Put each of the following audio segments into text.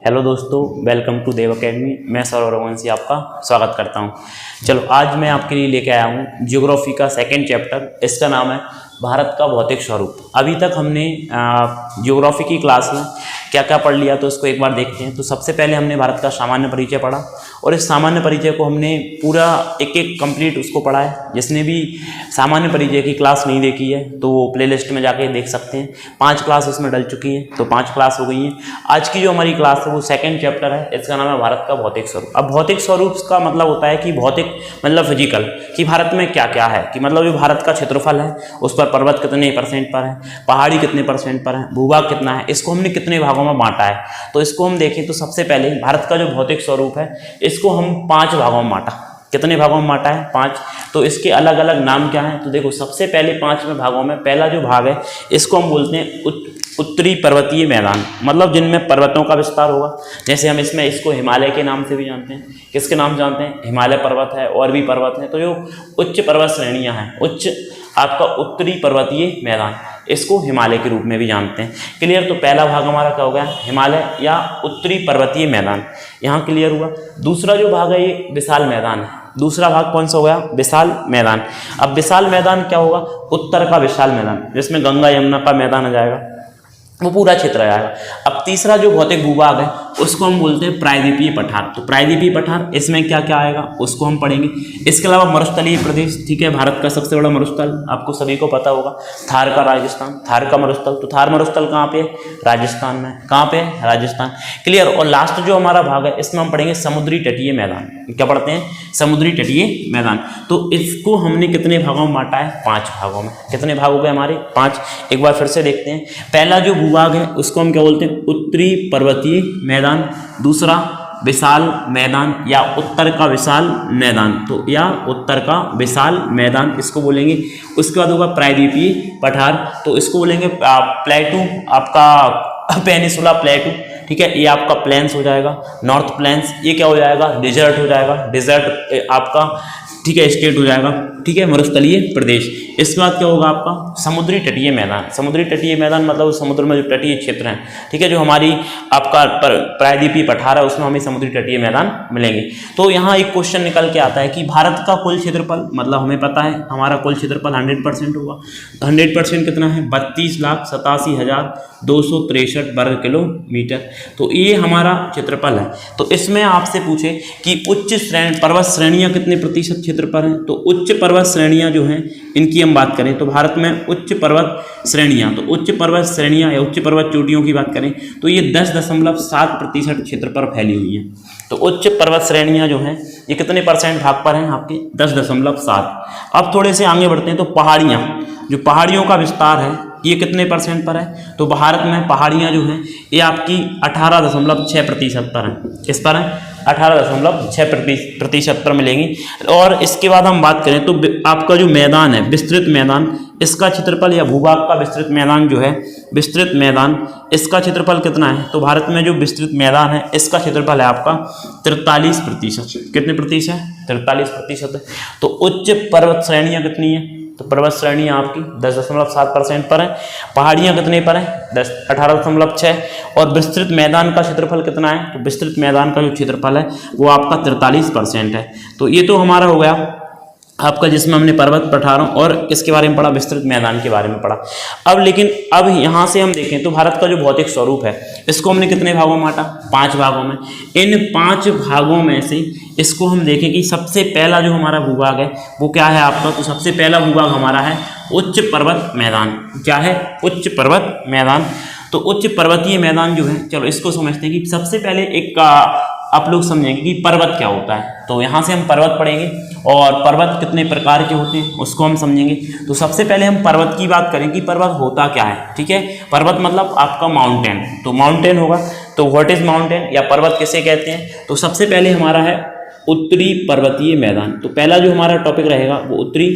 Hello दोस्तों, welcome to Dev academy. मैं सौरभ रघुवंशी आपका स्वागत करता हूं। चलो, आज मैं आपके लिए लेके आया हूं ज्योग्राफी का सेकंड चैप्टर। इसका नाम है भारत का भौतिक स्वरूप। अभी तक हमने ज्योग्राफी की क्लास में क्या क्या पढ़ लिया, तो इसको एक बार देखते हैं। तो सबसे पहले हमने भारत का सामान्य परिचय पढ़ा और इस सामान्य परिचय को हमने पूरा एक एक कंप्लीट उसको पढ़ा है। जिसने भी सामान्य परिचय की क्लास नहीं देखी है तो वो प्लेलिस्ट में जाके देख सकते हैं। 5 क्लास उसमें डल चुकी है, तो 5 क्लास हो गई हैं। आज की जो हमारी क्लास है वो सेकंड चैप्टर है, इसका नाम है भारत का भौतिक स्वरूप। अब भौतिक स्वरूप का मतलब होता है कि भौतिक मतलब फिजिकल, कि भारत में क्या क्या है, कि मतलब जो भारत का क्षेत्रफल है उस पर पर्वत कितने % पर है, पहाड़ी कितने % पर है, भूभाग कितना है, इसको हमने कितने भागों में बांटा है। तो इसको हम देखें तो सबसे पहले भारत का जो भौतिक स्वरूप है इसको हम 5 भागों में बांटा। कितने भागों में बांटा है? 5। तो इसके अलग अलग नाम क्या हैं? तो देखो, सबसे पहले 5वें भागों में पहला जो भाग है इसको हम बोलते हैं उत्तरी पर्वतीय मैदान, मतलब जिनमें पर्वतों का विस्तार होगा। जैसे हम इसको हिमालय के नाम से भी जानते हैं। किसके नाम जानते हैं? हिमालय पर्वत है, और भी पर्वत है। तो जो उच्च पर्वत श्रेणियां हैं, उच्च आपका उत्तरी पर्वतीय मैदान, इसको हिमालय के रूप में भी जानते हैं। क्लियर? तो पहला भाग हमारा क्या हो गया? हिमालय या उत्तरी पर्वतीय मैदान, यहाँ क्लियर हुआ। दूसरा जो भाग है ये विशाल मैदान है। दूसरा भाग कौन सा हो गया? विशाल मैदान। अब विशाल मैदान क्या होगा? उत्तर का विशाल मैदान, जिसमें गंगा यमुना का मैदान आ जाएगा, वो पूरा क्षेत्र आ जाएगा। अब तीसरा जो भौतिक भूभाग है उसको हम बोलते हैं प्रायद्वीपीय पठार। तो प्रायद्वीपीय पठार, इसमें क्या क्या आएगा उसको हम पढ़ेंगे। इसके अलावा मरुस्थलीय प्रदेश, ठीक है, भारत का सबसे बड़ा मरुस्थल आपको सभी को पता होगा, थार का राजस्थान, थार का मरुस्थल। तो थार मरुस्थल कहाँ पे है? राजस्थान में। कहाँ पे है? राजस्थान। क्लियर? और लास्ट जो हमारा भाग है इसमें हम पढ़ेंगे समुद्री तटीय मैदान। क्या पढ़ते हैं? समुद्री तटीय मैदान। तो इसको हमने कितने भागों में बांटा है? 5 भागों में। कितने भाग हो गए हमारे? 5। एक बार फिर से देखते हैं। पहला जो भूभाग है उसको हम क्या बोलते हैं? उत्तरी पर्वतीय मैदान। दूसरा विशाल मैदान या उत्तर का विशाल मैदान, तो या उत्तर का विशाल मैदान इसको बोलेंगे। उसके बाद होगा प्रायद्वीपीय पठार, तो इसको बोलेंगे प्लेटू, आपका पेनिसुला प्लेटू, ठीक है, ये आपका प्लेन्स हो जाएगा, नॉर्थ प्लेन्स। ये क्या हो जाएगा? डिजर्ट हो जाएगा, डिजर्ट आपका, ठीक है, स्टेट हो जाएगा, ठीक है, मरुस्थलीय प्रदेश। इसके बाद क्या होगा आपका? समुद्री तटीय मैदान। समुद्री तटीय मैदान मतलब समुद्र में जो तटीय क्षेत्र हैं, ठीक है, जो हमारी आपका प्रायद्वीपीय पठार है उसमें हमें समुद्री तटीय मैदान मिलेंगे। तो यहाँ एक क्वेश्चन निकल के आता है कि भारत का कुल क्षेत्रफल, मतलब हमें पता है हमारा कुल क्षेत्रफल 100% होगा। 100% कितना है? 32,87,263 वर्ग किलोमीटर। तो ये हमारा क्षेत्रफल है। तो इसमें आपसे पूछे कि उच्च पर्वत श्रेणियां कितने प्रतिशत क्षेत्र पर हैं, तो उच्च पर्वत श्रेणियां जो हैं इनकी हम बात करें तो भारत में उच्च पर्वत श्रेणियां, तो उच्च पर्वत श्रेणियां या उच्च पर्वत चोटियों की बात करें तो ये 10.7% क्षेत्र पर फैली हुई है। तो उच्च पर्वत श्रेणियां जो हैं ये कितने % भाग पर हैं? आपके 10.7। अब थोड़े से आगे बढ़ते हैं तो पहाड़ियां, जो पहाड़ियों का विस्तार है ये कितने % पर है? तो भारत में पहाड़ियां जो हैं ये आपकी 18.6% पर हैं। किस पर है? 18.6% पर मिलेंगी। और इसके बाद हम बात करें तो आपका जो मैदान है, विस्तृत मैदान, इसका क्षेत्रफल या भूभाग का विस्तृत मैदान जो है, विस्तृत मैदान, इसका क्षेत्रफल कितना है? तो भारत में जो विस्तृत मैदान है इसका क्षेत्रफल है आपका 43%। कितने प्रतिशत? 43% है। तो उच्च पर्वत श्रेणियां कितनी है? तो पर्वत श्रेणियां आपकी 10.7% पर है। पहाड़ियां कितने पर है? 18.6। और विस्तृत मैदान का क्षेत्रफल कितना है? तो विस्तृत मैदान का जो क्षेत्रफल है वो आपका 43% है। तो ये तो हमारा हो गया आपका, जिसमें हमने पर्वत पठारों और किसके बारे में पढ़ा? विस्तृत मैदान के बारे में पढ़ा। अब यहाँ से हम देखें तो भारत का जो भौतिक स्वरूप है इसको हमने कितने भागों में बांटा? 5 भागों में। इन 5 भागों में से इसको हम देखें कि सबसे पहला जो हमारा भूभाग है वो क्या है आपका? तो सबसे पहला भूभाग हमारा है उच्च पर्वत मैदान। क्या है? उच्च पर्वत मैदान। तो उच्च पर्वतीय मैदान जो है, चलो इसको समझते हैं कि सबसे पहले एक आप लोग समझेंगे कि पर्वत क्या होता है। तो यहाँ से हम पर्वत पढ़ेंगे और पर्वत कितने प्रकार के होते हैं उसको हम समझेंगे। तो सबसे पहले हम पर्वत की बात करें कि पर्वत होता क्या है, ठीक है। पर्वत मतलब आपका माउंटेन, तो माउंटेन होगा। तो व्हाट इज माउंटेन या पर्वत किसे कहते हैं? तो सबसे पहले हमारा है उत्तरी पर्वतीय मैदान। तो पहला जो हमारा टॉपिक रहेगा वो उत्तरी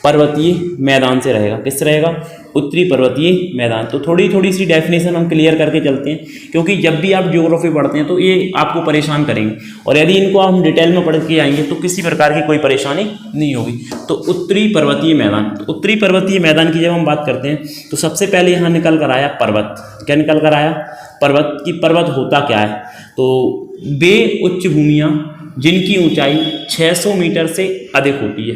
पर्वतीय मैदान से रहेगा। किससे रहेगा? उत्तरी पर्वतीय मैदान। तो थोड़ी सी डेफिनेशन हम क्लियर करके चलते हैं, क्योंकि जब भी आप ज्योग्राफी पढ़ते हैं तो ये आपको परेशान करेंगे, और यदि इनको हम डिटेल में पढ़ के आएंगे तो किसी प्रकार की कोई परेशानी नहीं होगी। तो उत्तरी पर्वतीय मैदान, तो उत्तरी पर्वतीय मैदान की जब हम बात करते हैं तो सबसे पहले यहाँ निकल कर आया पर्वत। क्या निकल कर आया? पर्वत की पर्वत होता क्या है, तो वे उच्च भूमियाँ जिनकी ऊंचाई 600 मीटर से अधिक होती है।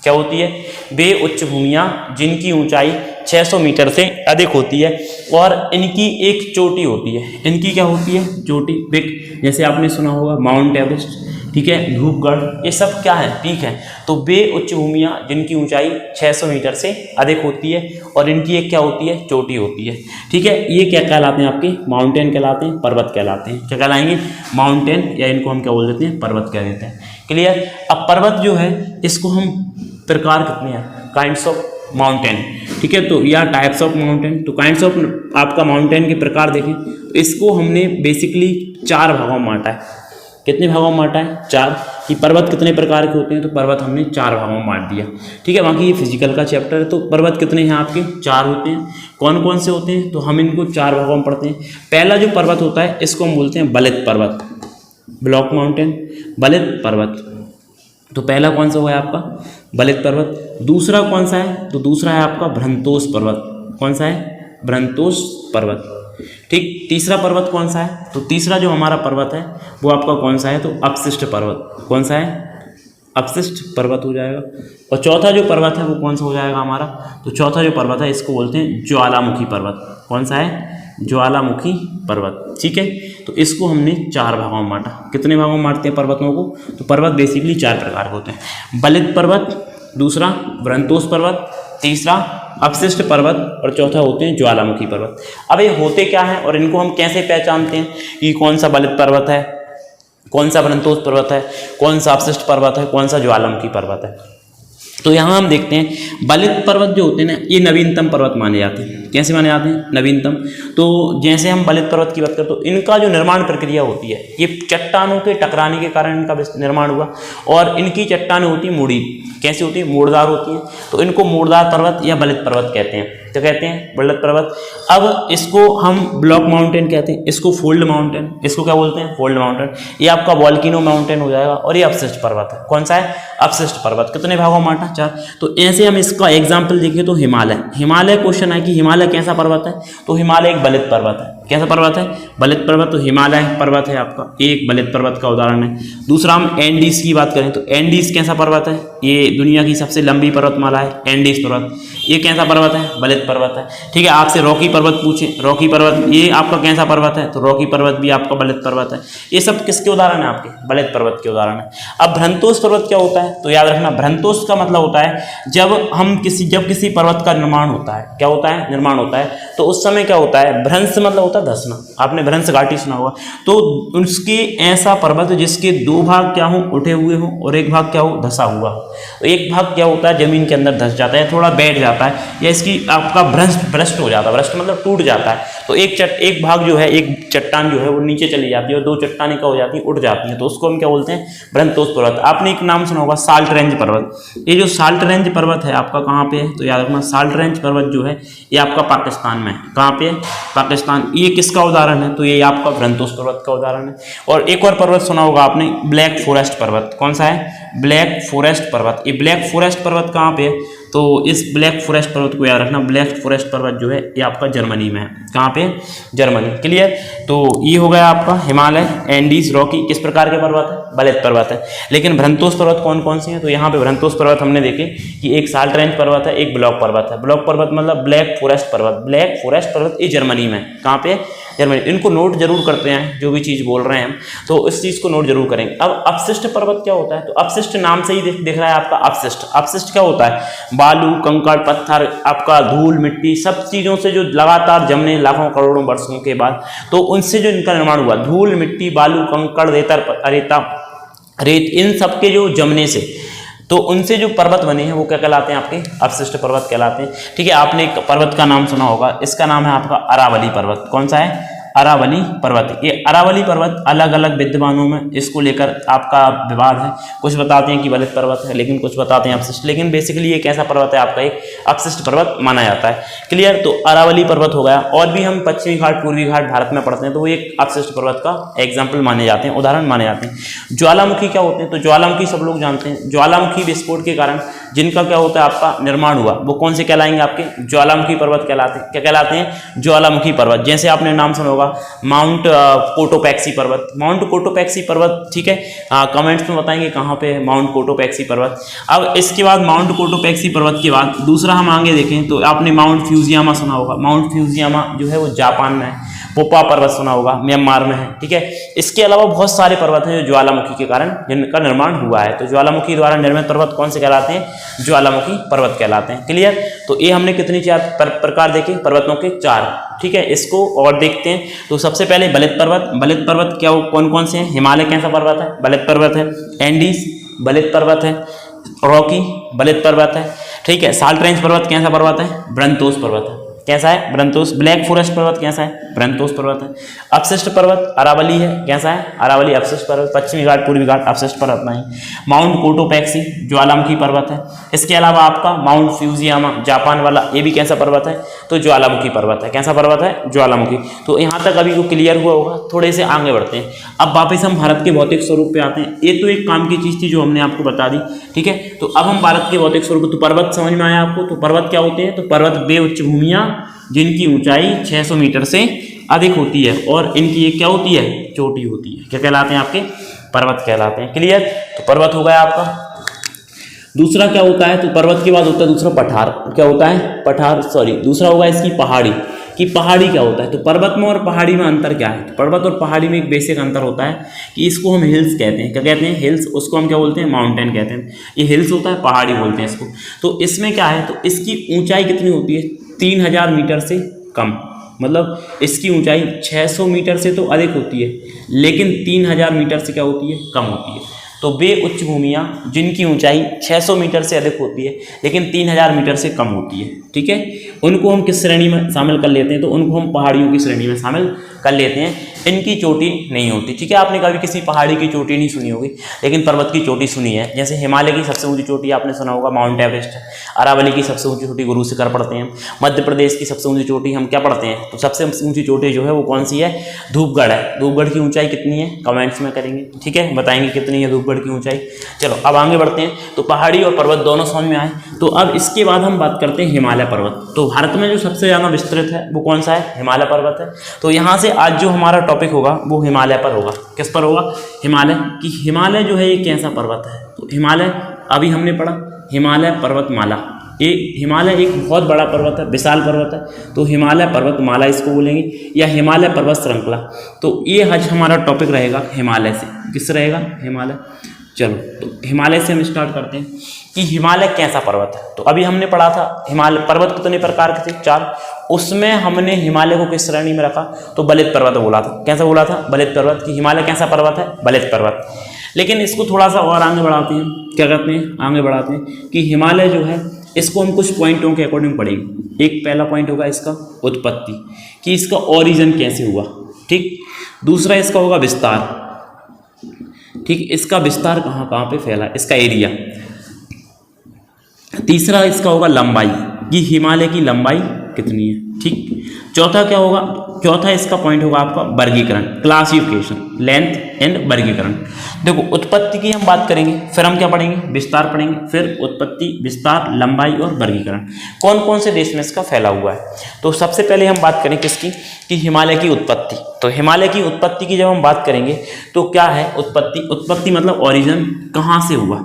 क्या होती है? वे उच्च भूमियाँ जिनकी ऊंचाई 600 मीटर से अधिक होती है और इनकी एक चोटी होती है। इनकी क्या होती है? चोटी, पिक। जैसे आपने सुना होगा माउंट एवरेस्ट, ठीक है, धूपगढ़, ये सब क्या है? पीक है। तो वे उच्च भूमियाँ जिनकी ऊंचाई 600 मीटर से अधिक होती है और इनकी एक क्या होती है? चोटी होती है। ठीक है, ये क्या कहलाते हैं? आपके माउंटेन कहलाते हैं, पर्वत कहलाते हैं। क्या कहलाएंगे? माउंटेन, या इनको हम क्या बोल देते हैं? पर्वत कह देते हैं। क्लियर? अब पर्वत जो है इसको हम प्रकार कितने हैं? काइंड्स ऑफ माउंटेन, ठीक है, तो या टाइप्स ऑफ माउंटेन। तो काइंड्स ऑफ आपका माउंटेन के प्रकार देखें तो इसको हमने बेसिकली 4 भागों में बांटा है। कितने भागों में बांटा है? 4। कि पर्वत कितने प्रकार के होते हैं, तो पर्वत हमने 4 भागों में बांट दिया। ठीक है, बाकी ये फिजिकल का चैप्टर है। तो पर्वत कितने हैं आपके? 4 होते हैं। कौन कौन से होते हैं? तो हम इनको 4 भागों में पढ़ते हैं। पहला जो पर्वत होता है इसको हम बोलते हैं बलित पर्वत, ब्लॉक माउंटेन, बलित पर्वत। तो पहला कौन सा हुआ है आपका? बलित पर्वत। दूसरा कौन सा है? तो दूसरा है आपका भ्रंतोष पर्वत। कौन सा है? भ्रंतोष पर्वत। ठीक, तीसरा पर्वत कौन सा है? तो तीसरा जो हमारा पर्वत है वो आपका कौन सा है? तो अपशिष्ट पर्वत। कौन सा है? अपशिष्ट पर्वत हो जाएगा। और चौथा जो पर्वत है वो कौन सा हो जाएगा हमारा? तो चौथा जो पर्वत है इसको बोलते हैं ज्वालामुखी पर्वत। कौन सा है? ज्वालामुखी पर्वत। ठीक है, तो इसको हमने 4 भागों में बांटा। कितने भागों में बांटते हैं पर्वतों को? तो पर्वत बेसिकली 4 प्रकार के होते हैं। बलित पर्वत, दूसरा भ्रंतोष पर्वत, तीसरा अपशिष्ट पर्वत और चौथा होते हैं ज्वालामुखी पर्वत। अब ये होते क्या हैं और इनको हम कैसे पहचानते हैं कि कौन सा बलित पर्वत है, कौन सा भ्रंतोष पर्वत है, कौन सा अपशिष्ट पर्वत है, कौन सा ज्वालामुखी पर्वत है? तो यहाँ हम देखते हैं बलित पर्वत जो होते हैं ना, ये नवीनतम पर्वत माने जाते हैं। कैसे माने जाते हैं? नवीनतम। तो जैसे हम बलित पर्वत की बात करें तो इनका जो निर्माण प्रक्रिया होती है, ये चट्टानों के टकराने के कारण इनका निर्माण हुआ और इनकी चट्टानें होती हैं मुड़ी। कैसी होती है? मोड़दार होती हैं। तो इनको मोड़दार पर्वत या बलित पर्वत कहते हैं। क्या कहते हैं? बलित पर्वत। अब इसको हम ब्लॉक माउंटेन कहते हैं, इसको फोल्ड माउंटेन, इसको क्या बोलते हैं? Fold mountain. ये आपका वॉल्केनो माउंटेन हो जाएगा और ये अपशिष्ट पर्वत है। कौन सा है? अपशिष्ट पर्वत। कितने भागों में बांटा? 4। तो ऐसे हम इसका एग्जाम्पल देखें तो हिमालय, हिमालय क्वेश्चन है कि हिमालय कैसा पर्वत है? तो हिमालय एक बलित पर्वत है। कैसा पर्वत है? बलित पर्वत। तो हिमालय पर्वत है आपका, एक बलित पर्वत का उदाहरण है। दूसरा हम एंडीज की बात करें तो एंडीज कैसा पर्वत है? ये दुनिया की सबसे लंबी पर्वतमाला है, एंडीज पर्वत। ये कैसा पर्वत है? बलित पर्वत है। ठीक है, आपसे रॉकी पर्वत पूछे, रॉकी पर्वत ये आपका कैसा पर्वत है? तो रॉकी पर्वत भी आपका बलित पर्वत है। ये सब किसके उदाहरण है? आपके बलित पर्वत के उदाहरण है। अब भ्रंतोष पर्वत क्या होता है? तो याद रखना, भ्रंतोष का मतलब होता है जब किसी पर्वत का निर्माण होता है। क्या होता है? निर्माण होता है। तो उस समय क्या होता है? भ्रंश मतलब होता है धंसना। आपने भ्रंश घाटी सुना होगा। तो उसके ऐसा पर्वत जिसके 2 भाग क्या हो? उठे हुए हो और एक भाग क्या हो? धंसा हुआ हो। तो एक भाग क्या होता है? जमीन के अंदर धंस जाता है, थोड़ा बैठ जाता है, या इसकी आपका भ्रष्ट हो जाता है। भ्रष्ट मतलब टूट जाता है। तो एक भाग जो है, एक चट्टान जो है वो नीचे चली जाती है और 2 चट्टानें क्या हो जाती हैं? उठ जाती हैं। तो उसको हम क्या बोलते हैं? भ्रंतोष पर्वत। आपने एक नाम सुना होगा साल्ट रेंज पर्वत। ये जो साल्ट रेंज पर्वत है आपका कहाँ पे है? तो याद रखना, साल्ट रेंज पर्वत जो है ये आपका पाकिस्तान में है। कहाँ पे है? पाकिस्तान। ये किसका उदाहरण है? तो ये आपका भ्रंतोष पर्वत का उदाहरण है। और एक और पर्वत सुना होगा आपने, ब्लैक फॉरेस्ट पर्वत। कौन सा है? ब्लैक फॉरेस्ट पर्वत। ये ब्लैक फॉरेस्ट पर्वत कहाँ पे है? तो इस ब्लैक फॉरेस्ट पर्वत को याद रखना, ब्लैक फॉरेस्ट पर्वत जो है ये आपका जर्मनी में है। कहाँ पे? जर्मनी। क्लियर? तो ये हो गया आपका हिमालय, एंडीज, रॉकी किस प्रकार के पर्वत है? बलित पर्वत है। लेकिन भ्रंतोष पर्वत कौन कौन से हैं? तो यहाँ पे भ्रंतोष पर्वत हमने देखे कि एक साल्ट रेंज पर्वत है, एक ब्लॉक पर्वत है। ब्लॉक पर्वत मतलब ब्लैक फॉरेस्ट पर्वत। ब्लैक फॉरेस्ट पर्वत ये जर्मनी में। कहाँ पे? जर्मनी। इनको नोट जरूर करते हैं, जो भी चीज़ बोल रहे हैं हम, तो इस चीज़ को नोट जरूर करेंगे। अब अपशिष्ट पर्वत क्या होता है? तो अपशिष्ट नाम से ही दिख रहा है आपका अपशिष्ट। अपशिष्ट क्या होता है? बालू, कंकड़, पत्थर, आपका धूल, मिट्टी, सब चीज़ों से जो लगातार जमने लाखों करोड़ों वर्षों के बाद, तो उनसे जो इनका निर्माण हुआ, धूल, मिट्टी, बालू, कंकड़, रेत, इन सब के जो जमने से, तो उनसे जो पर्वत बने हैं वो क्या कहलाते हैं? आपके अपशिष्ट पर्वत कहलाते हैं। ठीक है, आपने एक पर्वत का नाम सुना होगा, इसका नाम है आपका अरावली पर्वत। कौन सा है? अरावली पर्वत। ये अरावली पर्वत अलग अलग विद्वानों में इसको लेकर आपका विवाद है। कुछ बताते हैं कि बलित पर्वत है, लेकिन कुछ बताते हैं अपशिष्ट, लेकिन बेसिकली ये कैसा पर्वत है आपका, एक अपशिष्ट पर्वत माना जाता है। क्लियर। तो अरावली पर्वत हो गया। और भी हम पश्चिमी घाट पूर्वी घाट भारत में पढ़ते हैं तो वो एक अपशिष्ट पर्वत का एग्जाम्पल माने जाते हैं, उदाहरण माने जाते हैं। ज्वालामुखी क्या होते हैं, तो ज्वालामुखी सब लोग जानते हैं। ज्वालामुखी विस्फोट के कारण जिनका क्या होता है आपका निर्माण हुआ, वो कौन से कहलाएंगे आपके, ज्वालामुखी पर्वत कहलाते हैं। क्या कहलाते हैं, ज्वालामुखी पर्वत। जैसे आपने नाम सुना होगा माउंट कोटोपैक्सी पर्वत, माउंट कोटोपैक्सी पर्वत, ठीक है। कमेंट्स में बताएंगे कहाँ पे है माउंट कोटोपैक्सी पर्वत। अब इसके बाद माउंट कोटोपैक्सी पर्वत के बाद दूसरा हम आगे देखें तो आपने माउंट फ्यूजियामा सुना होगा। माउंट फ्यूजियामा जो है वो जापान में है। पोपा पर्वत सुना होगा, म्यांमार में है, ठीक है। इसके अलावा बहुत सारे पर्वत हैं जो ज्वालामुखी के कारण जिनका निर्माण हुआ है। तो ज्वालामुखी द्वारा निर्मित पर्वत कौन से कहलाते हैं, ज्वालामुखी पर्वत कहलाते हैं। क्लियर। तो ये हमने कितनी प्रकार देखे, पर्वतों के 4, ठीक है। इसको और देखते हैं। तो सबसे पहले बलित पर्वत। बलित पर्वत क्या कौन कौन से हैं, हिमालय कैसा पर्वत है, बलित पर्वत है। एंडीज बलित पर्वत है। रॉकी बलित पर्वत है, ठीक है। साल्ट रेंज पर्वत कैसा पर्वत है, ब्रंतोस पर्वत है। कैसा है, ब्रंतोस। ब्लैक फॉरेस्ट पर्वत कैसा है, ब्रंतोस पर्वत है। अपशिष्ट पर्वत अरावली है, कैसा है, अरावली अपशिष्ट पर्वत। पश्चिमी घाट पूर्वी घाट अपशिष्ट पर्वत नहीं। माउंट कोटोपैक्सी ज्वालामुखी पर्वत है। इसके अलावा आपका माउंट फ्यूजियामा जापान वाला, ये भी कैसा पर्वत है, तो ज्वालामुखी पर्वत है। कैसा पर्वत है, ज्वालामुखी। तो यहाँ तक अभी को क्लियर हुआ होगा। थोड़े से आगे बढ़ते हैं। अब वापस हम भारत के भौतिक स्वरूप पे आते हैं। ये तो एक काम की चीज़ थी जो हमने आपको बता दी, ठीक है। तो अब हम भारत के भौतिक स्वरूप, तो पर्वत समझ में आया आपको। तो पर्वत क्या होते हैं, तो पर्वत वे उच्च भूमियाँ जिनकी ऊंचाई 600 मीटर से अधिक होती है और इनकी एक क्या होती है, चोटी होती है। क्या कहलाते हैं आपके, पर्वत कहलाते हैं। क्लियर। तो पर्वत हो गया आपका। दूसरा क्या होता है, तो पर्वत के बाद होता है दूसरा पठार। क्या होता है, पठार, सॉरी, दूसरा होगा इसकी पहाड़ी। कि पहाड़ी क्या होता है, तो पर्वत में और पहाड़ी में अंतर क्या है। तो पर्वत और पहाड़ी में एक बेसिक अंतर होता है कि इसको हम हिल्स कहते हैं। क्या कहते हैं, हिल्स। उसको हम क्या बोलते हैं, माउंटेन कहते हैं। ये हिल्स होता है, पहाड़ी बोलते हैं इसको। तो इसमें क्या है, तो इसकी ऊंचाई कितनी होती है, 3000 मीटर से कम। मतलब इसकी ऊंचाई 600 मीटर से तो अधिक होती है, लेकिन 3000 मीटर से क्या होती है, कम होती है। तो वे उच्च भूमियाँ जिनकी ऊंचाई 600 मीटर से अधिक होती है लेकिन 3000 मीटर से कम होती है, ठीक है, उनको हम किस श्रेणी में शामिल कर लेते हैं, तो उनको हम पहाड़ियों की श्रेणी में शामिल कर लेते हैं। इनकी चोटी नहीं होती, ठीक है। आपने कभी किसी पहाड़ी की चोटी नहीं सुनी होगी, लेकिन पर्वत की चोटी सुनी है। जैसे हिमालय की सबसे ऊंची चोटी आपने सुना होगा माउंट एवरेस्ट है। अरावली की सबसे ऊंची चोटी गुरु शिखर पढ़ते हैं। मध्य प्रदेश की सबसे ऊंची चोटी हम क्या पढ़ते हैं, तो सबसे ऊंची चोटी जो है वो कौन सी है, धूपगढ़ है। धूपगढ़ की ऊंचाई कितनी है, कमेंट्स में करेंगे, ठीक है, बताएंगे कितनी है धूपगढ़ की ऊंचाई। चलो अब आगे बढ़ते हैं। तो पहाड़ी और पर्वत दोनों समझ में आए। तो अब इसके बाद हम बात करते हैं हिमालय पर्वत। तो भारत में जो सबसे ज़्यादा विस्तृत है वो कौन सा है, हिमालय पर्वत है। तो यहाँ से आज जो हमारा टॉपिक होगा वो हिमालय पर होगा। किस पर होगा, हिमालय। कि हिमालय जो है ये कैसा पर्वत है, तो हिमालय अभी हमने पढ़ा हिमालय पर्वतमाला। ये हिमालय एक बहुत बड़ा पर्वत है, विशाल पर्वत है, तो हिमालय पर्वतमाला इसको बोलेंगे, या हिमालय पर्वत श्रृंखला। तो ये आज हमारा टॉपिक रहेगा हिमालय से। किस रहेगा, हिमालय। चलो तो हिमालय से हम स्टार्ट करते हैं कि हिमालय कैसा पर्वत है। तो अभी हमने पढ़ा था हिमालय पर्वत कितने प्रकार के थे, 4। उसमें हमने हिमालय को किस श्रेणी में रखा, तो बलित पर्वत बोला था। कैसा बोला था, बलित पर्वत। कि हिमालय कैसा पर्वत है, बलित पर्वत। लेकिन इसको थोड़ा सा और आगे बढ़ाते हैं, क्या करते हैं, आगे बढ़ाते हैं कि हिमालय जो है इसको हम कुछ पॉइंटों के अकॉर्डिंग पढ़ेंगे। एक पहला पॉइंट होगा इसका उत्पत्ति, कि इसका ओरिजिन कैसे हुआ, ठीक। दूसरा इसका होगा विस्तार, ठीक, इसका विस्तार कहाँ कहाँ पे फैला, इसका एरिया। तीसरा इसका होगा लंबाई, कि हिमालय की लंबाई कितनी है, ठीक। चौथा क्या होगा, चौथा इसका पॉइंट होगा आपका वर्गीकरण, क्लासिफिकेशन, लेंथ एंड वर्गीकरण। देखो उत्पत्ति की हम बात करेंगे, फिर हम क्या पढ़ेंगे, विस्तार पढ़ेंगे, फिर उत्पत्ति, विस्तार, लंबाई और वर्गीकरण। कौन कौन से देश में इसका फैला हुआ है। तो सबसे पहले हम बात करें किसकी, कि हिमालय की उत्पत्ति। तो हिमालय की उत्पत्ति की जब हम बात करेंगे तो क्या है उत्पत्ति, उत्पत्ति मतलब ओरिजिन, कहाँ से हुआ।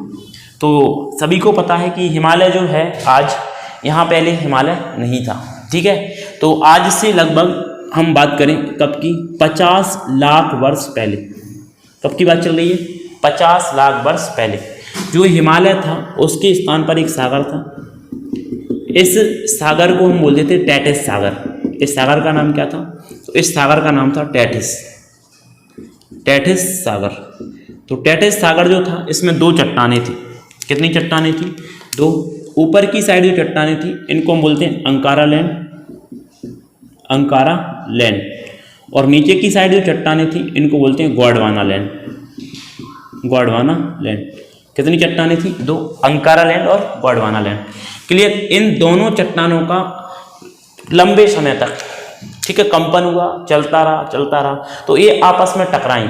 तो सभी को पता है कि हिमालय जो है आज, यहाँ पहले हिमालय नहीं था, ठीक है। तो आज से लगभग हम बात करें कब की, 50 लाख वर्ष पहले। कब की बात चल रही है, 50 लाख वर्ष पहले जो हिमालय था उसके स्थान पर एक सागर था। इस सागर को हम बोलते थे टेथिस सागर। इस सागर का नाम क्या था, तो इस सागर का नाम था टेथिस, टेथिस सागर। तो टेथिस सागर जो था इसमें 2 चट्टानें थी। कितनी चट्टानें थी, 2। ऊपर की साइड जो चट्टानें थी इनको हम बोलते हैं अंकारा लैंड, अंकारा लैंड। और नीचे की साइड जो चट्टानें थी इनको बोलते हैं गोंडवाना लैंड। गोंडवाना लैंड। कितनी चट्टानें थी? 2, अंकारा लैंड और गोंडवाना लैंड। क्लियर। इन दोनों चट्टानों का लंबे समय तक, ठीक है, कंपन हुआ, चलता रहा, तो ये आपस में टकराई।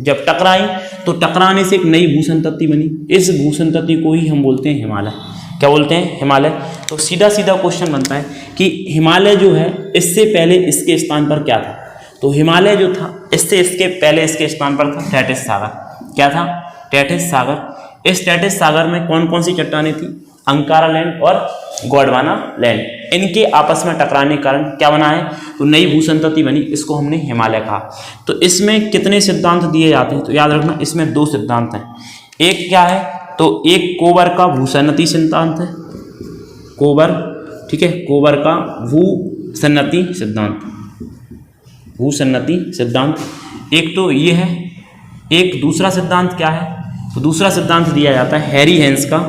जब टकराई तो टकराने से एक नई भूसंतति बनी। इस भूसंतति को ही हम बोलते हैं हिमालय। क्या बोलते हैं? हिमालय। तो सीधा सीधा क्वेश्चन बनता है कि हिमालय जो है इससे पहले इसके स्थान पर क्या था? तो हिमालय जो था इसके पहले इसके स्थान पर था टैटिस सागर। क्या था? टैटिस सागर। इस टैटिस सागर में कौन कौन सी चट्टानें थी? अंकारा लैंड और गोंडवाना लैंड। इनके आपस में टकराने के कारण क्या बना है? तो नई भूसंतति बनी, इसको हमने हिमालय कहा। तो इसमें कितने सिद्धांत दिए जाते हैं? तो याद रखना इसमें 2 सिद्धांत हैं। एक क्या है? तो एक कोबर का भूसन्नति सिद्धांत है, कोबर, ठीक है, कोबर का भूसन्नति सिद्धांत, भूसन्नति सिद्धांत। एक तो ये है। एक दूसरा सिद्धांत क्या है? तो दूसरा सिद्धांत दिया जाता है हैरी हेंस का,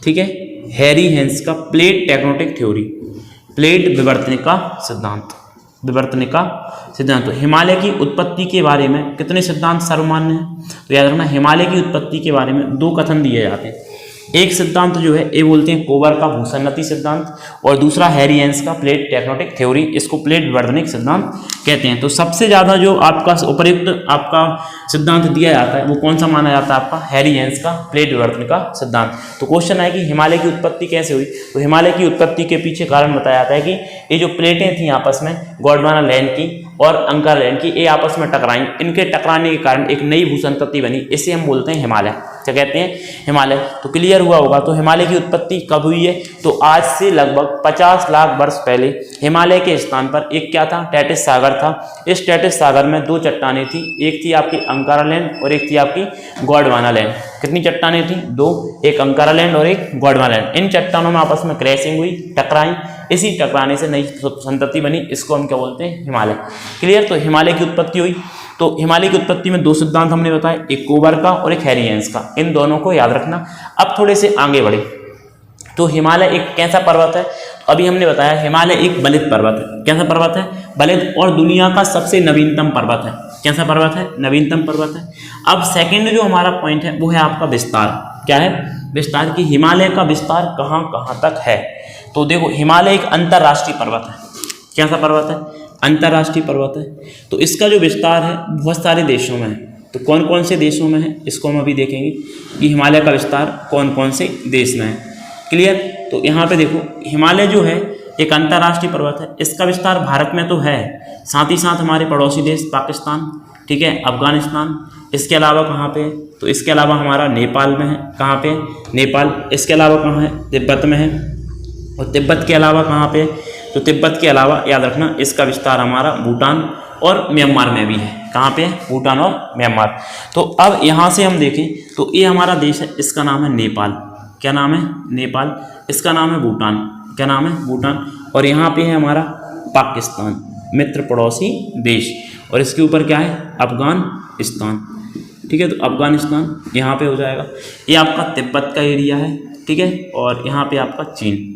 ठीक है, हैरी हेंस का प्लेट टेक्टोनिक थ्योरी, प्लेट विवर्तनिका सिद्धांत, विवर्तनिका सिद्धांत। तो हिमालय की उत्पत्ति के बारे में कितने सिद्धांत सर्वमान्य हैं? तो याद रखना हिमालय की उत्पत्ति के बारे में 2 कथन दिए जाते हैं। एक सिद्धांत जो है ये बोलते हैं कोबर का भूसन्नति सिद्धांत, और दूसरा हैरी हेंस का प्लेट टेक्टोनिक थ्योरी, इसको प्लेट विवर्तनिक सिद्धांत कहते हैं। तो सबसे ज़्यादा जो आपका उपयुक्त आपका सिद्धांत दिया जाता है वो कौन सा माना जाता है? आपका हैरी हेंस का प्लेट विवर्तनिका सिद्धांत। तो क्वेश्चन है कि हिमालय की उत्पत्ति कैसे हुई? तो हिमालय की उत्पत्ति के पीछे कारण बताया जाता है कि ये जो प्लेटें थी आपस में, गोंडवाना लैंड की और अंकारा लैंड की, ये आपस में टकराई। इनके टकराने के कारण एक नई भूसंतति बनी, इसे हम बोलते हैं हिमालय। क्या कहते हैं? हिमालय। तो क्लियर हुआ होगा। तो हिमालय की उत्पत्ति कब हुई है? तो आज से लगभग 50 लाख वर्ष पहले हिमालय के स्थान पर एक क्या था? टैटिस सागर था। इस टैटिस सागर में 2 चट्टानें थी, एक थी आपकी अंकारा लैंड और एक थी आपकी गोंडवाना लैंड। कितनी चट्टानें थी? 2, एक अंकारा लैंड और एक गोंडवाना लैंड। इन चट्टानों में आपस में क्रैशिंग हुई, टकराई, इसी टकराने से नई संतति बनी, इसको हम क्या बोलते हैं? हिमालय। क्लियर। तो हिमालय की उत्पत्ति हुई। तो हिमालय की उत्पत्ति में 2 सिद्धांत हमने बताए, एक कोबर का और एक हैरी हेंस का। इन दोनों को याद रखना। अब थोड़े से आगे बढ़े तो हिमालय एक कैसा पर्वत है? अभी हमने बताया हिमालय एक बलित पर्वत है। कैसा पर्वत है? बलित, और दुनिया का सबसे नवीनतम पर्वत है। कैसा पर्वत है? नवीनतम पर्वत है। अब सेकंड जो हमारा पॉइंट है वो है आपका विस्तार। क्या है? विस्तार। की हिमालय का विस्तार कहाँ कहाँ तक है? तो देखो हिमालय एक अंतर्राष्ट्रीय पर्वत है। कैसा पर्वत है? अंतर्राष्ट्रीय पर्वत है। तो इसका जो विस्तार है बहुत सारे देशों में है। तो कौन कौन से देशों में है इसको हम अभी देखेंगे कि हिमालय का विस्तार कौन कौन से देश में है। क्लियर। तो यहाँ पे देखो हिमालय जो है एक अंतर्राष्ट्रीय पर्वत है। इसका विस्तार भारत में तो है, साथ ही साथ हमारे पड़ोसी देश पाकिस्तान, ठीक है, अफगानिस्तान, इसके अलावा कहाँ पे? तो इसके अलावा हमारा नेपाल में है। कहाँ पे? नेपाल। इसके अलावा कहाँ है? तिब्बत में है। और तिब्बत के अलावा कहाँ पे? तो तिब्बत के अलावा याद रखना इसका विस्तार हमारा भूटान और म्यांमार में भी है। कहाँ पे? भूटान और म्यांमार। तो अब यहाँ से हम देखें तो ये हमारा देश है, इसका नाम है नेपाल। क्या नाम है? नेपाल। इसका नाम है भूटान। क्या नाम है? भूटान। और यहाँ पे है हमारा पाकिस्तान, मित्र पड़ोसी देश। और इसके ऊपर क्या है? अफगानिस्तान। ठीक है। तो अफगानिस्तान यहाँ पे हो जाएगा। ये आपका तिब्बत का एरिया है, ठीक है। और यहाँ पे आपका चीन,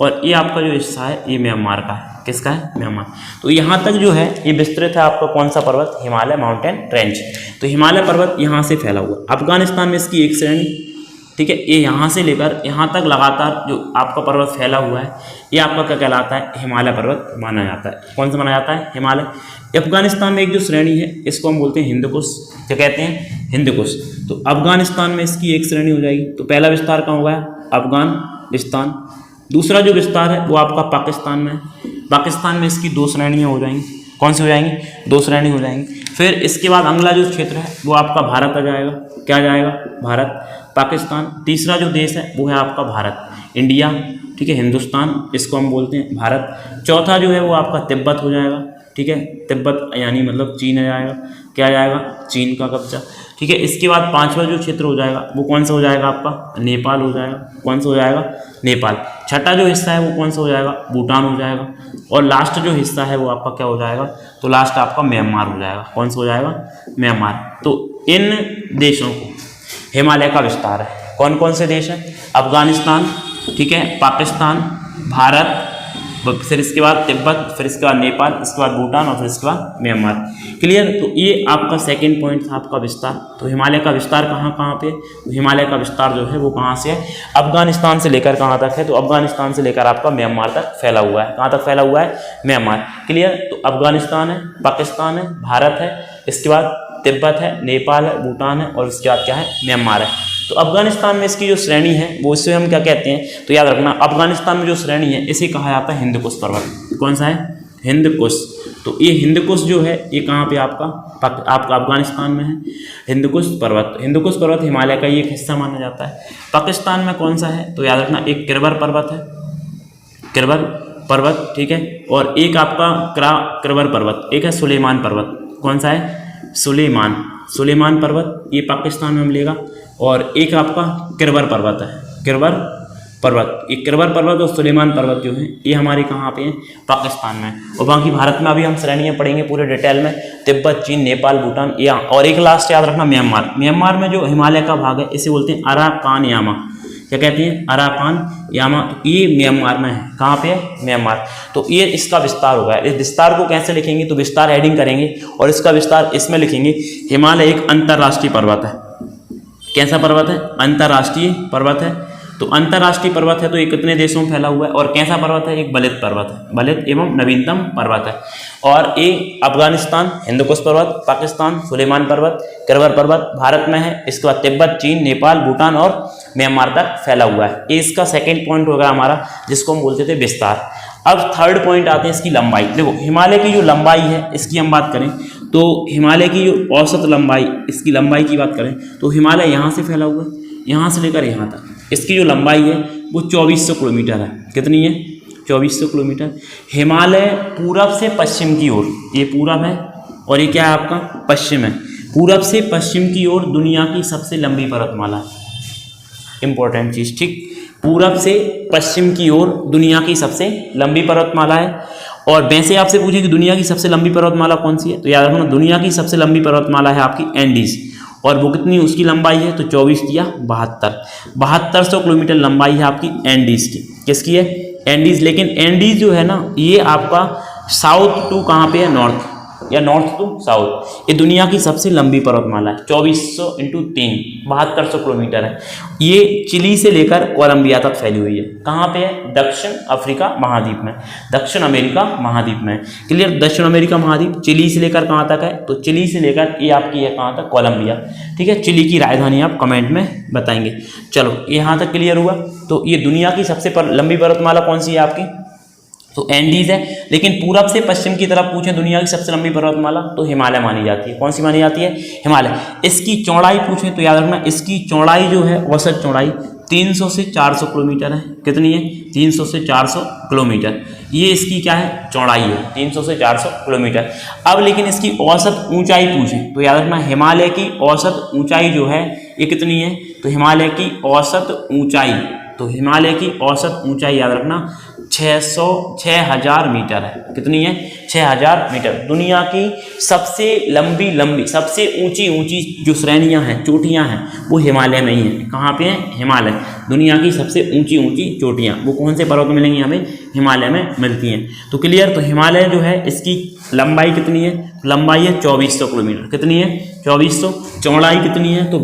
और ये आपका जो हिस्सा है ये म्यांमार का है। किसका है? म्यांमार। तो यहाँ तक जो है ये विस्तृत है आपका कौन सा पर्वत? Himalaya mountain range. तो हिमालय पर्वत यहाँ से फैला हुआ। अफगानिस्तान में इसकी एक श्रेणी, ठीक है, ये यहाँ से लेकर यहाँ तक लगातार जो आपका पर्वत फैला हुआ है ये आपका क्या कहलाता है? हिमालय पर्वत माना जाता है। कौन सा माना जाता है? हिमालय। अफगानिस्तान में एक जो श्रेणी है इसको हम बोलते हैं हिंदकुश। क्या कहते हैं? हिंदकुश। तो अफगानिस्तान में इसकी एक श्रेणी हो जाएगी। तो पहला विस्तार कहाँ हुआ है? अफगानिस्तान। दूसरा जो विस्तार है वो आपका पाकिस्तान में है। पाकिस्तान में इसकी 2 श्रेणियाँ हो जाएंगी। कौन सी हो जाएंगी? 2 श्रेणी हो जाएंगी। फिर इसके बाद अगला जो क्षेत्र है वो आपका भारत आ जाएगा। क्या आ जाएगा? भारत, पाकिस्तान। तीसरा जो देश है वो है आपका भारत, इंडिया, ठीक है, हिंदुस्तान, इसको हम बोलते हैं भारत। चौथा जो है वो आपका तिब्बत हो जाएगा, ठीक है, तिब्बत यानी मतलब चीन आ जाएगा। क्या आ जाएगा? चीन का कब्जा, ठीक है। इसके बाद 5वां जो क्षेत्र हो जाएगा वो कौन सा हो जाएगा? आपका नेपाल हो जाएगा। कौन सा हो जाएगा? नेपाल। छठा जो हिस्सा है वो कौन सा हो जाएगा? भूटान हो जाएगा। और लास्ट जो हिस्सा है वो आपका क्या हो जाएगा? तो लास्ट आपका म्यांमार हो जाएगा। कौन सा हो जाएगा? म्यांमार। तो इन देशों को हिमालय का विस्तार है। कौन कौन से देश हैं? अफगानिस्तान, ठीक है, पाकिस्तान, भारत फिर इसके बाद तिब्बत, फिर इसके बाद नेपाल, इसके बाद भूटान और फिर इसके बाद म्यांमार। क्लियर। तो ये आपका सेकंड पॉइंट था आपका विस्तार। तो हिमालय का विस्तार कहाँ कहाँ पे? तो हिमालय का विस्तार जो है वो कहाँ से है? अफगानिस्तान से लेकर कहाँ तक है? तो अफगानिस्तान से लेकर आपका म्यांमार तक फैला हुआ है। कहाँ तक फैला हुआ है? म्यांमार। क्लियर। तो अफगानिस्तान है, पाकिस्तान है, भारत है, इसके बाद तिब्बत है, नेपाल है, भूटान है और उसके बाद क्या है? म्यांमार है। तो अफगानिस्तान में इसकी जो श्रेणी है वो इससे हम क्या कहते हैं? तो याद रखना, अफगानिस्तान में जो श्रेणी है इसे कहा जाता है हिंदकुश पर्वत। कौन सा है? हिंदकुश। तो ये हिंदकुश जो है ये कहाँ पे आपका अफगानिस्तान में है हिंदकुश पर्वत। हिंदकुश पर्वत हिमालय का ये एक हिस्सा माना जाता है। पाकिस्तान में कौन सा है? तो याद रखना, एक किरबर पर्वत है, किरबर पर्वत, ठीक है, और एक आपका किरबर पर्वत, एक है सुलेमान पर्वत। कौन सा है? सुलेमान पर्वत, ये पाकिस्तान में मिलेगा। और एक आपका किरबर पर्वत है, किरबर पर्वत। ये किरबर पर्वत और सुलेमान पर्वत जो है ये हमारे कहाँ पे हैं? पाकिस्तान में। और बाकी भारत में अभी हम श्रेणियाँ पढ़ेंगे पूरे डिटेल में, तिब्बत, चीन, नेपाल, भूटान, यहाँ। और एक लास्ट याद रखना, म्यांमार। म्यांमार में जो हिमालय का भाग है इसे बोलते हैं अराकान यामा। क्या कहते हैं? अराकान यामा। तो ये म्यांमार में है। कहाँ पे है? म्यांमार। तो ये इसका विस्तार होगा। इस विस्तार को कैसे लिखेंगे? तो विस्तार हेडिंग करेंगे और इसका विस्तार इसमें लिखेंगे, हिमालय एक अंतर्राष्ट्रीय पर्वत है। कैसा पर्वत है? अंतर्राष्ट्रीय पर्वत है। तो अंतर्राष्ट्रीय पर्वत है तो ये कितने देशों में फैला हुआ है? और कैसा पर्वत है? एक बलित पर्वत है, बलित एवं नवीनतम पर्वत है। और ये अफगानिस्तान हिंदकुश पर्वत, पाकिस्तान सुलेमान पर्वत, किरबर पर्वत भारत में है। इसके बाद तिब्बत, चीन, नेपाल, भूटान और म्यांमार तक फैला हुआ है। ये इसका सेकेंड पॉइंट होगा हमारा, जिसको हम बोलते थे विस्तार। अब थर्ड पॉइंट आते हैं इसकी लंबाई। देखो हिमालय की जो लंबाई है इसकी हम बात करें तो हिमालय की जो औसत लंबाई, इसकी लंबाई की बात करें तो हिमालय यहाँ से फैला हुआ है, यहाँ से लेकर यहाँ तक। इसकी जो लंबाई है वो 2400 किलोमीटर है। कितनी है? 2400 किलोमीटर। हिमालय पूरब से पश्चिम की ओर, ये पूरब है और ये क्या है आपका? पश्चिम है। पूरब से पश्चिम की ओर दुनिया की सबसे लंबी पर्वतमाला है। इंपॉर्टेंट चीज़, ठीक। पूरब से पश्चिम की ओर दुनिया की सबसे लंबी पर्वतमाला है। और वैसे आपसे पूछे कि दुनिया की सबसे लंबी पर्वतमाला कौन सी है? तो याद रखना, दुनिया की सबसे लंबी पर्वतमाला है आपकी एंडीज। और वो कितनी उसकी लंबाई है? तो 24 या 7200 किलोमीटर लंबाई है आपकी एंडीज की। किसकी है? एंडीज। लेकिन एंडीज जो है ना ये आपका साउथ टू कहाँ पे है? नॉर्थ, या नॉर्थ टू साउथ। ये दुनिया की सबसे लंबी पर्वतमाला है। 2400 × 3 7200 किलोमीटर है। ये चिली से लेकर कोलंबिया तक फैली हुई है। कहाँ पे है? दक्षिण अफ्रीका महाद्वीप में, दक्षिण अमेरिका महाद्वीप में। क्लियर। दक्षिण अमेरिका महाद्वीप चिली से लेकर कहाँ तक है? तो चिली से लेकर ये आपकी है कहाँ तक? कोलंबिया। ठीक है। चिली की राजधानी आप कमेंट में बताएंगे। चलो यहाँ तक क्लियर हुआ। तो ये दुनिया की सबसे लंबी पर्वतमाला कौन सी है आपकी? तो एंडीज है। लेकिन पूरब से पश्चिम की तरफ पूछें दुनिया की सबसे लंबी पर्वतमाला तो हिमालय मानी जाती है। कौन सी मानी जाती है? हिमालय। इसकी चौड़ाई पूछें तो याद रखना, इसकी चौड़ाई जो है औसत चौड़ाई 300 से 400 किलोमीटर है। कितनी है? 300 से 400 किलोमीटर। ये इसकी क्या है? चौड़ाई है 300 से 400 किलोमीटर। अब लेकिन इसकी औसत ऊंचाई पूछें तो याद रखना, हिमालय की औसत ऊंचाई जो है ये कितनी है? तो हिमालय की औसत ऊंचाई, तो हिमालय की औसत ऊंचाई याद रखना 6000 मीटर है। कितनी है? 6000 मीटर। दुनिया की सबसे लंबी सबसे ऊंची जो श्रेणियां हैं, चोटियां हैं, वो हिमालय में ही हैं। कहाँ पे है? हिमालय। दुनिया की सबसे ऊंची चोटियां वो कौन से पर्वत मिलेंगी हमें? हिमालय में मिलती हैं। तो क्लियर। तो हिमालय जो है इसकी लंबाई कितनी है? लंबाई है 2400 किलोमीटर। कितनी है? 2400। चौड़ाई कितनी है? तो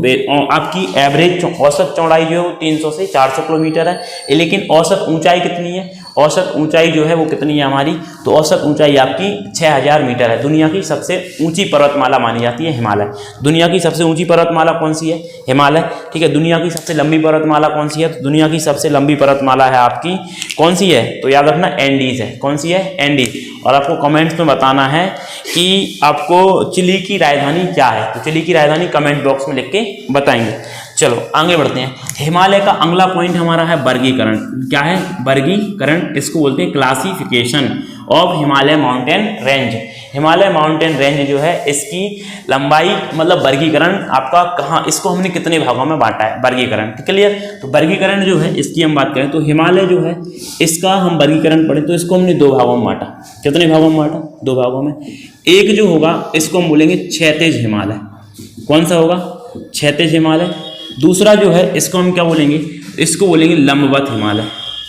आपकी एवरेज औसत चौड़ाई जो है वो 300 से 400 किलोमीटर है। लेकिन औसत ऊंचाई कितनी है? औसत ऊंचाई जो है वो कितनी है हमारी? तो औसत ऊंचाई आपकी 6000 मीटर है। दुनिया की सबसे ऊंची पर्वतमाला मानी जाती है हिमालय। दुनिया की सबसे ऊंची पर्वतमाला कौन सी है? हिमालय। ठीक है। दुनिया की सबसे लंबी पर्वतमाला कौन सी है? तो दुनिया की सबसे लंबी पर्वतमाला है आपकी कौन सी है? तो याद रखना एंडीज है। कौन सी है? एंडीज। और आपको कमेंट्स में बताना है कि आपको चिली की राजधानी क्या है। तो चिली की राजधानी कमेंट बॉक्स में लिख के बताएंगे। चलो आगे बढ़ते हैं। हिमालय का अगला पॉइंट हमारा है वर्गीकरण। क्या है? वर्गीकरण। इसको बोलते हैं classification of Himalaya mountain range. Himalaya mountain range जो है इसकी लंबाई मतलब वर्गीकरण आपका कहाँ, इसको हमने कितने भागों में बांटा है? वर्गीकरण। क्लियर। तो वर्गीकरण जो है इसकी हम बात करें तो हिमालय जो है इसका हम वर्गीकरण पढ़े तो इसको हमने 2 भागों में बांटा। कितने भागों में बांटा? 2 भागों में। एक जो होगा इसको हम बोलेंगे क्षैतिज हिमालय। कौन सा होगा? क्षैतिज हिमालय। दूसरा जो है इसको हम क्या बोलेंगे? इसको बोलेंगे लंबवत हिमालय।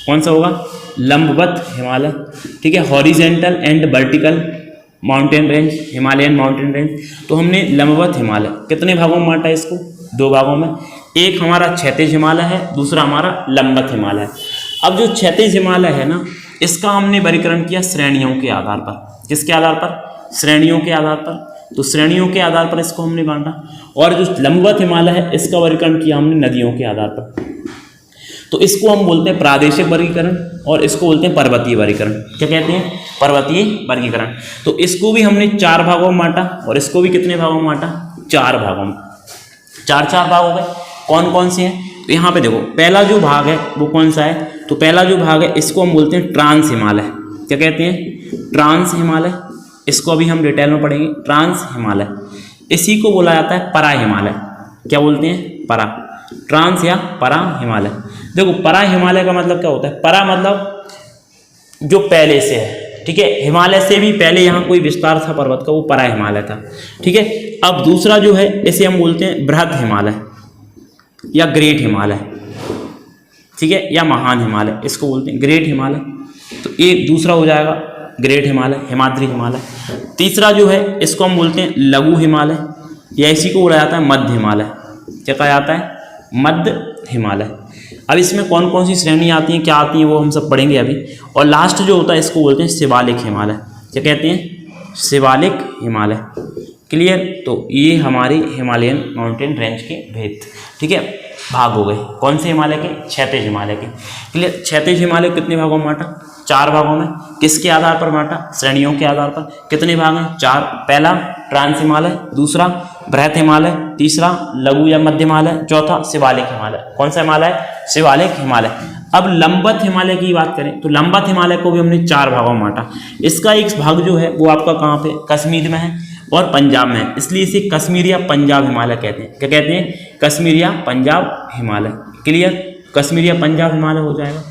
कौन सा होगा? लंबवत हिमालय, ठीक है, horizontal and vertical mountain range, Himalayan mountain range. तो हमने लंबवत हिमालय कितने भागों में बांटा है इसको, 2 भागों में। एक हमारा क्षैतिज हिमालय है, दूसरा हमारा लंबवत हिमालय है। अब जो क्षैतिज हिमालय है ना, इसका हमने वर्गीकरण किया श्रेणियों के आधार पर। किसके आधार पर, श्रेणियों के आधार पर। तो श्रेणियों के आधार पर इसको हमने बांटा। और जो लंबवत हिमालय है इसका वर्गीकरण किया हमने नदियों के आधार पर। तो इसको हम बोलते हैं प्रादेशिक वर्गीकरण और इसको बोलते हैं पर्वतीय वर्गीकरण। क्या कहते हैं, पर्वतीय वर्गीकरण। तो इसको भी हमने 4 भागों में बांटा और इसको भी कितने भागों में बांटा, 4 भागों में। 4 भाग हो गए। कौन कौन से हैं, तो यहाँ पे देखो पहला जो भाग है वो कौन सा है, तो पहला जो भाग है इसको हम बोलते हैं ट्रांस हिमालय। क्या कहते हैं, ट्रांस हिमालय। इसको अभी हम डिटेल में पढ़ेंगे, ट्रांस हिमालय। इसी को बोला जाता है परा हिमालय। क्या बोलते हैं, परा, ट्रांस या परा हिमालय। देखो परा हिमालय का मतलब क्या होता है, परा मतलब जो पहले से है, ठीक है, हिमालय से भी पहले यहाँ कोई विस्तार था पर्वत का, वो परा हिमालय था, ठीक है। अब दूसरा जो है इसे हम बोलते हैं बृहद हिमालय या ग्रेट हिमालय, ठीक है, या महान हिमालय, इसको बोलते हैं ग्रेट हिमालय। तो एक दूसरा हो जाएगा ग्रेट हिमालय, हिमाद्री हिमालय। तीसरा जो है इसको हम बोलते हैं लघु हिमालय या इसी को बोला जाता है मध्य हिमालय। क्या कहा जाता है, मध्य हिमालय। अब इसमें कौन कौन सी श्रेणी आती हैं, क्या आती हैं, वो हम सब पढ़ेंगे अभी। और लास्ट जो होता है इसको बोलते हैं शिवालिक हिमालय। क्या कहते हैं, शिवालिक हिमालय। क्लियर। तो ये हमारी हिमालयन माउंटेन रेंज के भेद, ठीक है, भाग हो गए। कौन से हिमालय के, क्षैतिज हिमालय के। क्लियर। क्षैतिज हिमालय कितने भागों में बांटा, 4 भागों में। किसके आधार पर बांटा, श्रेणियों के आधार पर। कितने भाग हैं, 4। पहला ट्रांस हिमालय, दूसरा बृहद हिमालय, तीसरा लघु या मध्य हिमालय, चौथा शिवालिक हिमालय। कौन सा हिमालय, शिवालिक हिमालय। अब लंबवत हिमालय की बात करें तो लंबवत हिमालय को भी हमने 4 भागों में बांटा। इसका एक भाग जो है वो आपका कहाँ पे, कश्मीर में है और पंजाब में है, इसलिए इसे कश्मीर या पंजाब हिमालय कहते हैं। क्या कहते हैं, कश्मीर या पंजाब हिमालय। क्लियर। कश्मीर या पंजाब हिमालय हो जाएगा।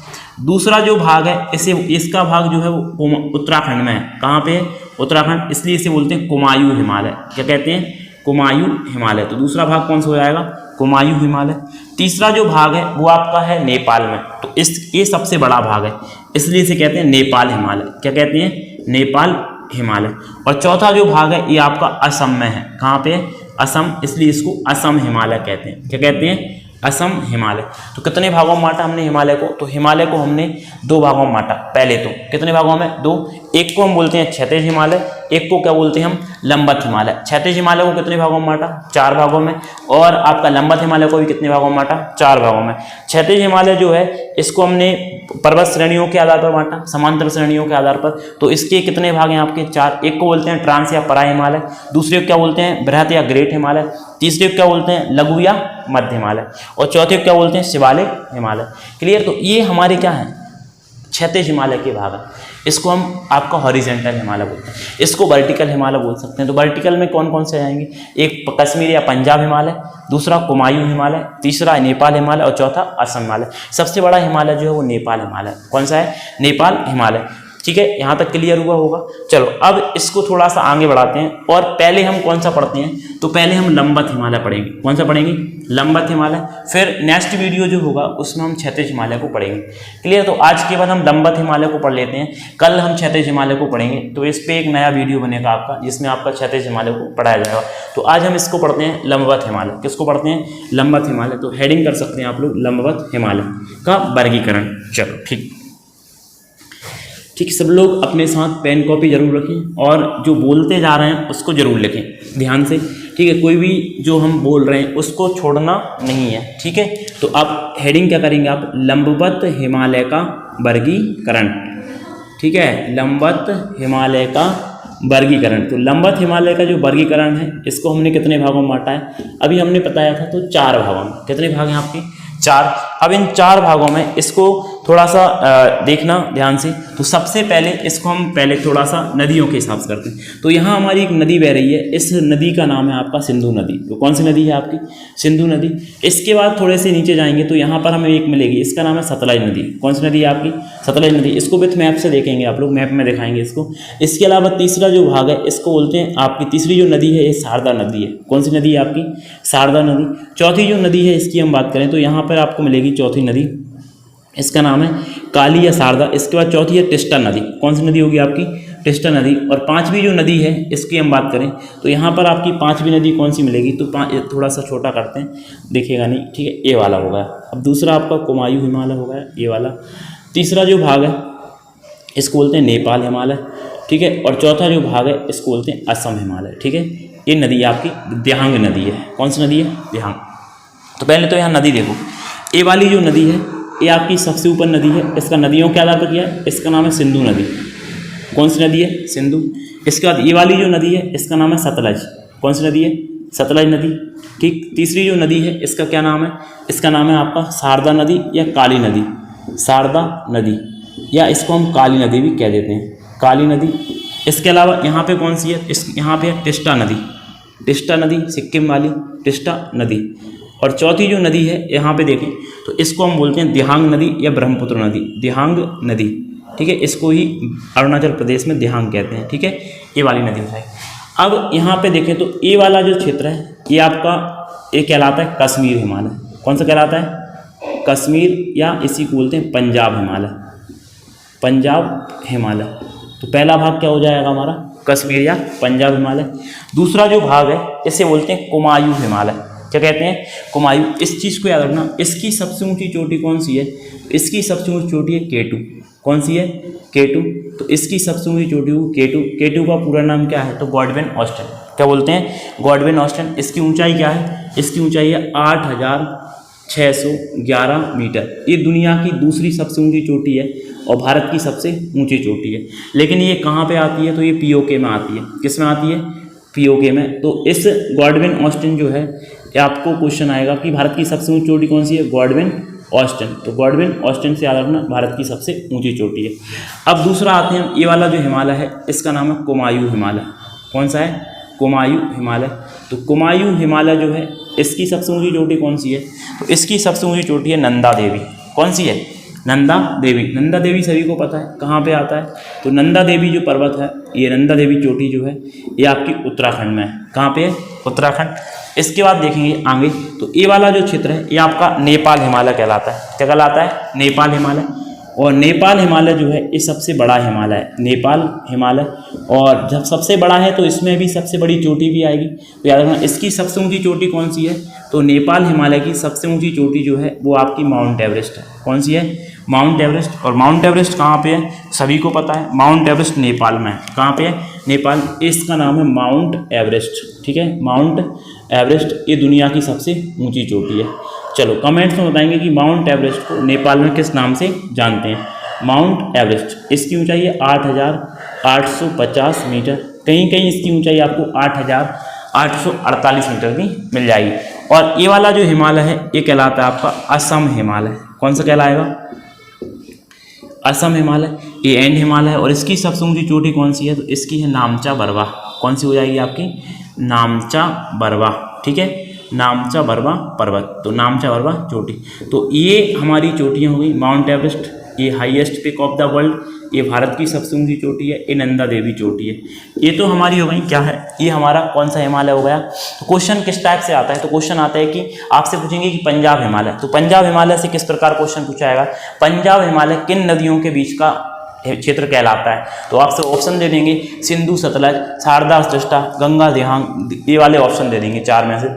दूसरा जो भाग है इसे, इसका भाग जो है वो उत्तराखंड में है। कहाँ पे है, उत्तराखंड, इसलिए इसे बोलते हैं कुमायूं हिमालय। क्या कहते हैं, कुमायूं हिमालय। तो दूसरा भाग कौन सा हो जाएगा, कुमायूं हिमालय। तीसरा जो भाग है वो आपका है नेपाल में। तो ये सबसे बड़ा भाग है, इसलिए इसे कहते हैं नेपाल हिमालय। क्या कहते हैं, नेपाल हिमालय। और चौथा जो भाग है ये आपका असम में है। कहाँ पे, असम, इसलिए इसको असम हिमालय कहते हैं। क्या कहते हैं, असम हिमालय। तो कितने भागों में बांटा हमने हिमालय को, तो हिमालय को हमने 2 भागों में बांटा। पहले तो कितने भागों में, 2। एक को हम बोलते हैं क्षैतिज हिमालय, एक को क्या बोलते हैं हम, लंबवत हिमालय। क्षैतिज हिमालय को कितने भागों में बांटा, 4 भागों में। और आपका लंबवत हिमालय को भी कितने भागों में बांटा, 4 भागों में। क्षैतिज हिमालय जो है इसको हमने पर्वत श्रेणियों के आधार पर बांटा, समांतर श्रेणियों के आधार पर। तो इसके कितने भाग हैं आपके, 4। एक को बोलते हैं ट्रांस या परा हिमालय, दूसरे को क्या बोलते हैं बृहद या ग्रेट हिमालय, तीसरे को क्या बोलते हैं लघु या मध्य हिमालय, और चौथे को क्या बोलते हैं शिवालिक हिमालय। क्लियर। तो ये हमारे क्या है, क्षैतिज हिमालय के भाग है। इसको हम आपका हॉरिजेंटल हिमालय बोलते हैं, इसको वर्टिकल हिमालय बोल सकते हैं। तो वर्टिकल में कौन कौन से आएंगे, एक कश्मीर या पंजाब हिमालय, दूसरा कुमायूं हिमालय, तीसरा नेपाल हिमालय और चौथा असम हिमालय। सबसे बड़ा हिमालय जो है वो नेपाल हिमालय। कौन सा है, नेपाल हिमालय। ठीक है, यहाँ तक क्लियर हुआ होगा। चलो अब इसको थोड़ा सा आगे बढ़ाते हैं। और पहले हम कौन सा पढ़ते हैं, तो पहले हम लंबवत हिमालय पढ़ेंगे। कौन सा पढ़ेंगे, लंबवत हिमालय। फिर नेक्स्ट वीडियो जो होगा उसमें हम क्षैतिज हिमालय को पढ़ेंगे। क्लियर। तो आज के बाद हम लंबवत हिमालय को पढ़ लेते हैं, कल हम क्षैतिज हिमालय को पढ़ेंगे। तो इस पर एक नया वीडियो बनेगा आपका, जिसमें आपका क्षैतिज हिमालय को पढ़ाया जाएगा। तो आज हम इसको पढ़ते हैं लंबवत हिमालय। किसको पढ़ते हैं, लंबवत हिमालय। तो हेडिंग कर सकते हैं आप लोग, लंबवत हिमालय का वर्गीकरण। चलो ठीक, सब लोग अपने साथ पेन कॉपी जरूर रखें और जो बोलते जा रहे हैं उसको जरूर लिखें ध्यान से। ठीक है, कोई भी जो हम बोल रहे हैं उसको छोड़ना नहीं है। ठीक है, तो आप हेडिंग क्या करेंगे, आप लंबवत हिमालय का वर्गीकरण। ठीक है, लंबवत हिमालय का वर्गीकरण। तो लंबवत हिमालय का जो वर्गीकरण है इसको हमने कितने भागों में बांटा है, अभी हमने बताया था। तो 4 भागों में। कितने भाग हैं आपके, 4। अब इन 4 भागों में इसको थोड़ा सा देखना ध्यान से। तो सबसे पहले इसको हम पहले थोड़ा सा नदियों के हिसाब से करते हैं। तो यहाँ हमारी एक नदी बह रही है, इस नदी का नाम है आपका सिंधु नदी। तो कौन सी नदी है आपकी, सिंधु नदी। इसके बाद थोड़े से नीचे जाएंगे तो यहाँ पर हमें एक मिलेगी, इसका नाम है सतलज नदी। कौन सी नदी है आपकी, सतलज नदी। इसको विथ मैप से देखेंगे आप लोग, मैप में दिखाएंगे इसको। इसके अलावा तीसरा जो भाग है इसको बोलते हैं आपकी, तीसरी जो नदी है ये शारदा नदी है। कौन सी नदी है आपकी, शारदा नदी। चौथी जो नदी है इसकी हम बात करें तो यहाँ पर आपको मिलेगी चौथी नदी, इसका नाम है काली या शारदा। इसके बाद चौथी है टिस्टा नदी। कौन सी नदी होगी आपकी? टिस्टा नदी। और पांचवी जो नदी है इसकी हम बात करें तो यहाँ पर आपकी पांचवी नदी कौन सी मिलेगी? तो थोड़ा सा छोटा करते हैं, देखिएगा नहीं, ठीक है, ये वाला होगा। अब दूसरा आपका कुमायूं हिमालय होगा, ये वाला। तीसरा जो भाग है इसको बोलते हैं नेपाल हिमालय, ठीक है। और चौथा जो भाग है इसको बोलते हैं असम हिमालय, ठीक है। ये नदी आपकी दिहांग नदी है। कौन सी नदी है? दिहांग। तो पहले तो यहाँ नदी देखो, ये वाली जो नदी है ये आपकी सबसे ऊपर नदी है। इसका नदियों के आधार पर किया है, इसका नाम है सिंधु नदी। कौन सी नदी है? सिंधु। इसके बाद ये वाली जो नदी है इसका नाम है सतलज। कौन सी नदी है? सतलज नदी, ठीक। तीसरी जो नदी है इसका क्या नाम है? इसका नाम है आपका शारदा नदी या काली नदी, शारदा नदी, या इसको हम काली नदी भी कह देते हैं, काली नदी। इसके अलावा यहाँ पे कौन सी है? यहाँ पे है टिस्टा नदी, टिस्टा नदी, सिक्किम वाली टिस्टा नदी। और चौथी जो नदी है यहाँ पे देखें तो इसको हम बोलते हैं दिहांग नदी या ब्रह्मपुत्र नदी, दिहांग नदी, ठीक है। इसको ही अरुणाचल प्रदेश में दिहांग कहते हैं, ठीक है। ये वाली नदी है। अब यहाँ पे देखें तो ये वाला जो क्षेत्र है ये आपका ये कहलाता है कश्मीर हिमालय। कौन सा कहलाता है? कश्मीर, या इसी को बोलते हैं पंजाब हिमालय, पंजाब हिमालय। तो पहला भाग क्या हो जाएगा हमारा? कश्मीर या पंजाब हिमालय। दूसरा जो भाग है इसे बोलते हैं कुमायूं हिमालय। क्या कहते हैं? कुमायूं। इस चीज़ को याद रखना, इसकी सबसे ऊंची चोटी कौन सी है? इसकी सबसे ऊंची चोटी है केटू। कौन सी है? केटू। तो इसकी सबसे ऊंची चोटी हो केटू। केटू का पूरा नाम क्या है? तो गॉडविन ऑस्टिन। क्या बोलते हैं? Godwin Austen. इसकी ऊंचाई क्या है? इसकी ऊंचाई है 8,611 मीटर। ये दुनिया की दूसरी सबसे ऊंची चोटी है और भारत की सबसे ऊंची चोटी है। लेकिन ये कहाँ पे आती है? तो ये पीओके में आती है। किस में आती है? पीओके में। तो इस गॉडविन ऑस्टिन जो है, ये आपको क्वेश्चन आएगा कि भारत की सबसे ऊंची चोटी कौन सी है? Godwin Austen. तो गॉडविन ऑस्टिन से याद रखना भारत की सबसे ऊंची चोटी है। अब दूसरा आते हैं, ये वाला जो हिमालय है इसका नाम है कुमायूं हिमालय। कौन सा है? कुमायूं हिमालय। तो कुमायूं हिमालय जो है इसकी सबसे ऊंची चोटी कौन सी है? तो इसकी सबसे ऊंची चोटी है नंदा देवी। कौन सी है? नंदा देवी। नंदा देवी सभी को पता है कहाँ पे आता है? तो नंदा देवी जो पर्वत है, ये नंदा देवी चोटी जो है ये आपकी उत्तराखंड में है। कहाँ पे है? उत्तराखंड। इसके बाद देखेंगे आगे तो ये वाला जो क्षेत्र है ये आपका नेपाल हिमालय कहलाता है। क्या कहलाता है? नेपाल हिमालय। और नेपाल हिमालय जो है ये सबसे बड़ा हिमालय है, नेपाल हिमालय। और जब सबसे बड़ा है तो इसमें भी सबसे बड़ी चोटी भी आएगी। तो याद रखना इसकी सबसे ऊंची चोटी कौन सी है? तो नेपाल हिमालय की सबसे ऊंची चोटी जो है वो आपकी माउंट एवरेस्ट है। कौन सी है? Mount Everest. और माउंट एवरेस्ट कहाँ पे है? सभी को पता है, माउंट एवरेस्ट नेपाल में है। कहाँ पे है? नेपाल। इसका नाम है माउंट एवरेस्ट, ठीक है। माउंट एवरेस्ट ये दुनिया की सबसे ऊंची चोटी है। चलो कमेंट्स में बताएंगे कि माउंट एवरेस्ट को नेपाल में किस नाम से जानते हैं। माउंट एवरेस्ट, इसकी ऊंचाई है 8,850 मीटर। कहीं कहीं इसकी ऊंचाई आपको 8,848 मीटर भी मिल जाएगी। और ये वाला जो हिमालय है ये कहलाता है आपका असम हिमालय। कौन सा कहलाएगा? असम हिमालय। ये एंड हिमालय है। और इसकी सबसे ऊंची चोटी कौन सी है? तो इसकी है नामचा बरवा। कौन सी हो जाएगी आपकी? नामचा बरवा, ठीक है। नामचा बरवा पर्वत। तो नामचा बरवा चोटी। तो ये हमारी चोटियाँ हो गई। माउंट एवरेस्ट ये highest peak of the world, ये भारत की सबसे ऊंची चोटी है। ये नंदा देवी चोटी है। ये तो हमारी हो गई। क्या है? ये हमारा कौन सा हिमालय हो गया। तो क्वेश्चन किस टाइप से आता है? तो क्वेश्चन आता है कि आपसे पूछेंगे कि पंजाब हिमालय। तो पंजाब हिमालय से किस प्रकार क्वेश्चन पूछा जाएगा? पंजाब हिमालय किन नदियों के बीच का क्षेत्र कहलाता है? तो आपसे ऑप्शन दे देंगे सिंधु, सतलज, शारदा, टिस्टा, गंगा, दिहांग, ये वाले ऑप्शन दे देंगे 4 में से।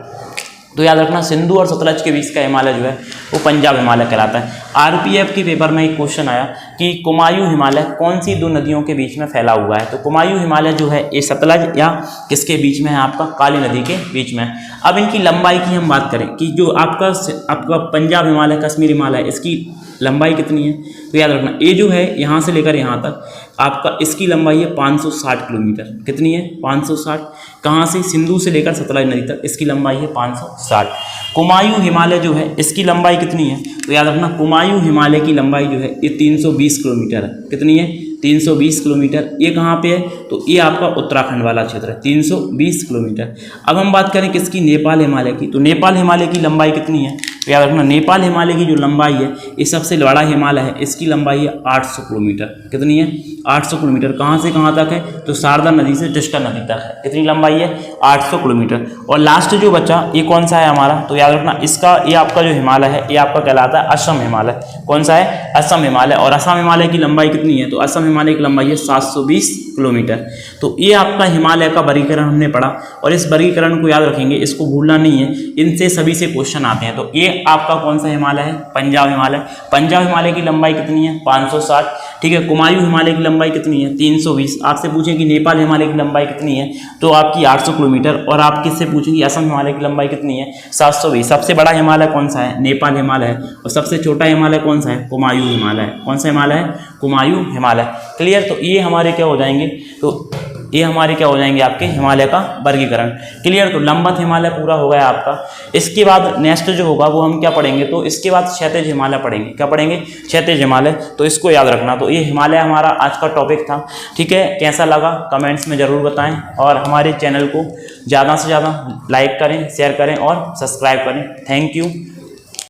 तो याद रखना सिंधु और सतलज के बीच का हिमालय जो है वो पंजाब हिमालय कहलाता है। आरपीएफ के पेपर में एक क्वेश्चन आया कि कुमायूं हिमालय कौन सी 2 नदियों के बीच में फैला हुआ है? तो कुमायूं हिमालय जो है ये सतलज या किसके बीच में है? आपका काली नदी के बीच में। अब इनकी लंबाई की हम बात करें कि जो आपका पंजाब हिमालय, कश्मीर हिमालय, इसकी लंबाई कितनी है? तो याद रखना ये जो है यहाँ से लेकर यहाँ तक आपका इसकी लंबाई है 560 किलोमीटर। कितनी है? 560। कहाँ से? सिंधु से लेकर सतलज नदी तक इसकी लंबाई है 560। कुमायूं हिमालय जो है इसकी लंबाई कितनी है? तो याद रखना कुमायूं हिमालय की लंबाई जो है ये 320 किलोमीटर है। कितनी है? 320 किलोमीटर। ये कहाँ पे है? तो ये आपका उत्तराखंड वाला क्षेत्र है, 320 किलोमीटर। अब हम बात करें किसकी? नेपाल हिमालय की। तो नेपाल हिमालय की लंबाई कितनी है? तो याद रखना नेपाल हिमालय की जो लंबाई है, ये सबसे बड़ा हिमालय है, इसकी लंबाई है 800 किलोमीटर। कितनी है? 800 किलोमीटर। कहाँ से कहाँ तक है? तो शारदा नदी से टिस्टा नदी तक है। कितनी लंबाई है? 800 किलोमीटर। और लास्ट जो बचा ये कौन सा है हमारा? तो याद रखना इसका, ये आपका जो हिमालय है ये आपका कहलाता है असम हिमालय। कौन सा है? असम हिमालय। और असम हिमालय की लंबाई कितनी है? तो असम हिमालय की लंबाई है 720 किलोमीटर। तो ये आपका हिमालय का वर्गीकरण हमने पढ़ा, और इस वर्गीकरण को याद रखेंगे, इसको भूलना नहीं है, इनसे सभी से क्वेश्चन आते हैं। तो ये आपका कौन सा हिमालय है? पंजाब हिमालय। पंजाब हिमालय की लंबाई कितनी है? 560। ठीक है। कुमायूं हिमालय की लंबाई कितनी है? 320। आपसे पूछें कि नेपाल हिमालय की लंबाई कितनी है, तो आपकी 800 किलोमीटर। और आप किससे पूछेंगे असम हिमालय की लंबाई कितनी है? 720। सबसे बड़ा हिमालय कौन सा है? नेपाल हिमालय है। और सबसे छोटा हिमालय कौन सा है? कुमायूं हिमालय। कौन सा हिमालय है? कुमायूं हिमालय। क्लियर? तो ये हमारे क्या हो जाएंगे? तो ये हमारे क्या हो जाएंगे? आपके हिमालय का वर्गीकरण। क्लियर? तो लंबवत हिमालय पूरा हो गया आपका। इसके बाद नेक्स्ट जो होगा वो हम क्या पढ़ेंगे? तो इसके बाद क्षैतिज हिमालय पढ़ेंगे। क्या पढ़ेंगे? क्षैतिज हिमालय। तो इसको याद रखना। तो ये हिमालय हमारा आज का टॉपिक था। ठीक है। कैसा लगा कमेंट्स में ज़रूर बताएं, और हमारे चैनल को ज़्यादा से ज़्यादा लाइक करें, शेयर करें और सब्सक्राइब करें। Thank you.